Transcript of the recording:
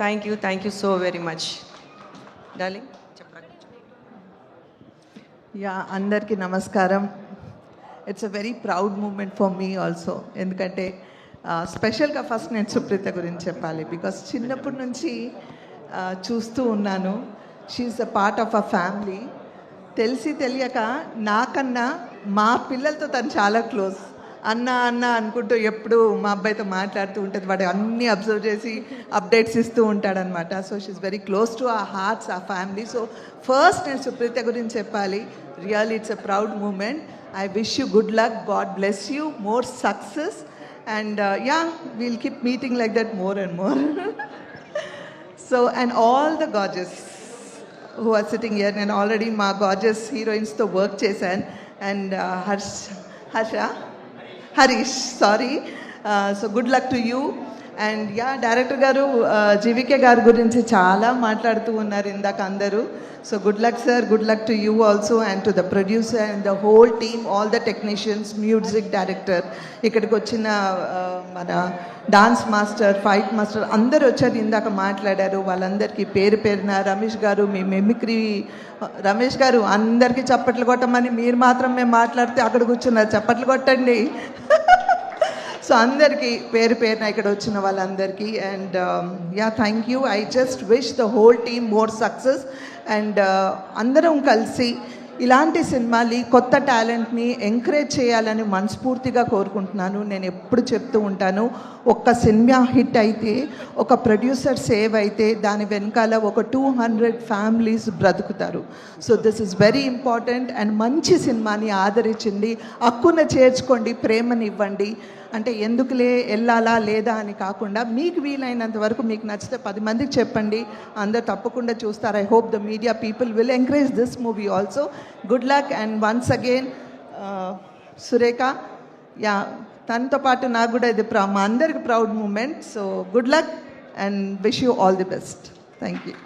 Thank you so very much. Darling, యా అందరికీ నమస్కారం. It's a very proud moment for me also. ఎందుకంటే స్పెషల్గా ఫస్ట్ నేను సుప్రీత గురించి చెప్పాలి. బికాస్ చిన్నప్పటి నుంచి చూస్తూ ఉన్నాను. She is a part of a family. తెలిసి తెలియక నాకన్నా మా పిల్లలతో తను చాలా క్లోజ్. అన్న అన్న అనుకుంటూ ఎప్పుడు మా అబ్బాయితో మాట్లాడుతూ ఉంటుంది. వాడు అన్నీ అబ్జర్వ్ చేసి అప్డేట్స్ ఇస్తూ ఉంటాడనమాట. So she is very close to ఆ హార్ట్స్, ఆ ఫ్యామిలీ. సో ఫస్ట్ నేను సుప్రీత గురించి చెప్పాలి. Real it's a proud moment. I wish you good luck, god bless you, more success, and we'll keep meeting like that more and more. So and all the gorgeous who are sitting here, నేను already మా gorgeous హీరోయిన్స్తో work చేశాను. And Harish sorry. So good luck to you. And director గారు జీవికే గారి గురించి చాలా మాట్లాడుతూ ఉన్నారు ఇందాక అందరూ. So good luck sir, good luck to you also, and to the producer and the whole team, all the technicians, music director, ఇక్కడికి వచ్చిన మన డాన్స్ మాస్టర్, ఫైట్ మాస్టర్ అందరు వచ్చారు, ఇందాక మాట్లాడారు. వాళ్ళందరికీ పేరు పేరున రమేష్ గారు, మీ మిమిక్రీ రమేష్ గారు అందరికీ చప్పట్లు కొట్టమని మీరు మాత్రం మేము మాట్లాడితే అక్కడ కూర్చున్నారు, చప్పట్లు కొట్టండి. సో అందరికీ పేరు పేరున ఇక్కడ వచ్చిన వాళ్ళందరికీ. And thank you. I just wish the whole team more success. And అందరం కలిసి ఇలాంటి సినిమాలు, కొత్త టాలెంట్ని ఎంకరేజ్ చేయాలని మనస్ఫూర్తిగా కోరుకుంటున్నాను. నేను ఎప్పుడు చెప్తూ ఉంటాను, ఒక్క సినిమా హిట్ అయితే, ఒక ప్రొడ్యూసర్ సేవ్ అయితే దాని వెనకాల ఒక 200 ఫ్యామిలీస్ బ్రతుకుతారు. So this is very important. And మంచి సినిమాని ఆదరించండి, హక్కున చేర్చుకోండి, ప్రేమని ఇవ్వండి. అంటే ఎందుకులే వెళ్ళాలా లేదా అని కాకుండా మీకు వీలైనంత వరకు మీకు నచ్చితే 10 మందికి చెప్పండి, అందరు తప్పకుండా చూస్తారు. I hope the media people will encourage this movie also. Good luck. And once again Surekha, తనతో పాటు నాకు కూడా ఇది మా అందరికి proud moment. So good luck and wish you all the best. Thank you.